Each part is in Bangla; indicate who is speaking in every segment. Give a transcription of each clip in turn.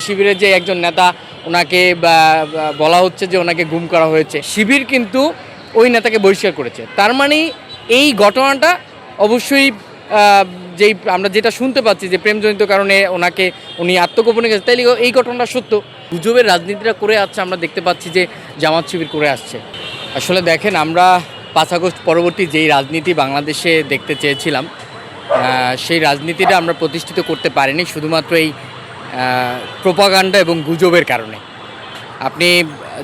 Speaker 1: শিবিরের যে একজন নেতা ওনাকে বলা হচ্ছে যে ওনাকে গুম করা হয়েছে, শিবির কিন্তু ওই নেতাকে বহিষ্কার করেছে। তার মানে এই ঘটনাটা অবশ্যই যেই আমরা যেটা শুনতে পাচ্ছি যে প্রেমজনিত কারণে উনি আত্মগোপনে গেছে, তাইলে এই ঘটনাটা সত্য। গুজবের রাজনীতিটা করে আসছে, আমরা দেখতে পাচ্ছি যে জামাত শিবির করে আসছে। আসলে দেখেন, আমরা 5 আগস্ট পরবর্তী যেই রাজনীতি বাংলাদেশে দেখতে চেয়েছিলাম, সেই রাজনীতিটা আমরা প্রতিষ্ঠিত করতে পারিনি শুধুমাত্র এই প্রোপাগান্ডা এবং গুজবের কারণে।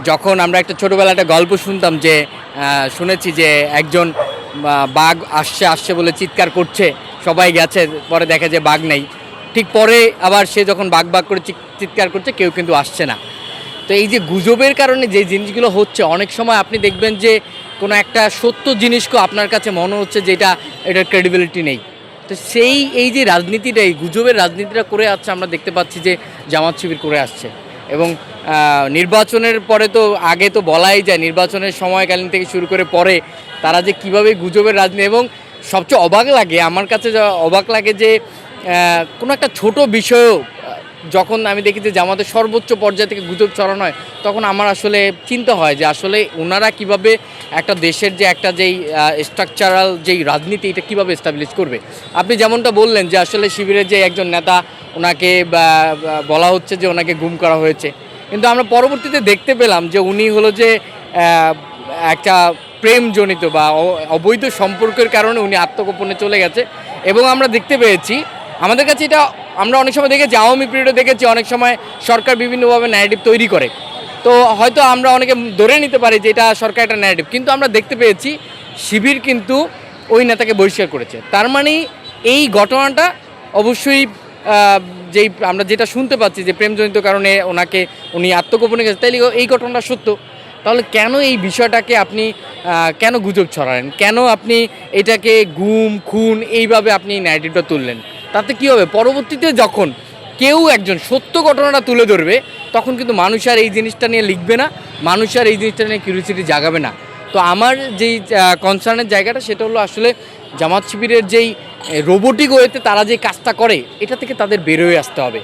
Speaker 1: যখন আমরা একটা ছোটোবেলা একটা গল্প শুনতাম যে শুনেছি যে একজন বাঘ আসছে বলে চিৎকার করছে, সবাই গেছে, পরে দেখা যায় বাঘ নেই। ঠিক পরে আবার সে যখন বাঘ করে চিৎকার করছে, কেউ কিন্তু আসছে না। তো এই যে গুজবের কারণে যে জিনিসগুলো হচ্ছে, অনেক সময় আপনি দেখবেন যে কোনো একটা সত্য জিনিসকে আপনার কাছে মনে হচ্ছে যে এটার ক্রেডিবিলিটি নেই। তো এই যে রাজনীতিটা, এই গুজবের রাজনীতিটা করে আসছে, আমরা দেখতে পাচ্ছি যে জামাত শিবির করে আসছে। এবং নির্বাচনের পরে তো আগে তো বলাই যায়, নির্বাচনের সময়কালীন থেকে শুরু করে পরে তারা যে কীভাবে গুজবের রাজনীতি, এবং সবচেয়ে অবাক লাগে, আমার কাছে অবাক লাগে যে কোনো একটা ছোট বিষয়েও যখন আমি দেখি যে জামাতের সর্বোচ্চ পর্যায় থেকে গুজব ছড়ানো হয়, তখন আমার আসলে চিন্তা হয় যে আসলে ওনারা কিভাবে একটা দেশের যে একটা স্ট্রাকচারাল যেই রাজনীতি, এটা কীভাবে এস্টাবলিশ করবে। আপনি যেমনটা বললেন যে আসলে শিবিরের যে একজন নেতা ওনাকে বলা হচ্ছে যে ওনাকে গুম করা হয়েছে, কিন্তু আমরা পরবর্তীতে দেখতে পেলাম যে উনি হলো যে একটা প্রেমজনিত বা অবৈধ সম্পর্কের কারণে উনি আত্মগোপনে চলে গেছে। এবং আমরা দেখতে পেয়েছি, আমাদের কাছে এটা আমরা অনেক সময় দেখেছি, আওয়ামী পিরিয়ডে দেখেছি, অনেক সময় সরকার বিভিন্নভাবে ন্যারেটিভ তৈরি করে। তো হয়তো আমরা অনেকে ধরে নিতে পারি যে এটা সরকার একটা ন্যারেটিভ, কিন্তু আমরা দেখতে পেয়েছি শিবির কিন্তু ওই নেতাকে বহিষ্কার করেছে। তার মানে এই ঘটনাটা অবশ্যই আমরা যেটা শুনতে পাচ্ছি যে প্রেমজনিত কারণে উনি আত্মগোপনে গেছে, তাইলে এই ঘটনাটা সত্য। তাহলে কেন এই বিষয়টাকে আপনি কেন গুজব ছড়ালেন, কেন আপনি এটাকে গুম খুন এইভাবে আপনি ন্যারেটিভটা তুললেন? তাতে কী হবে, পরবর্তীতে যখন কেউ একজন সত্য ঘটনাটা তুলে ধরবে, তখন কিন্তু মানুষ আর এই জিনিসটা নিয়ে লিখবে না, মানুষ আর এই জিনিসটা নিয়ে কিউরিওসিটি জাগাবে না। তো আমার যেই কনসার্নের জায়গাটা, সেটা হলো আসলে জামাত শিবিরের যেই রোবোটিক ওয়েতে তারা যে কাজটা করে, এটা থেকে তাদের বের হয়ে আসতে হবে।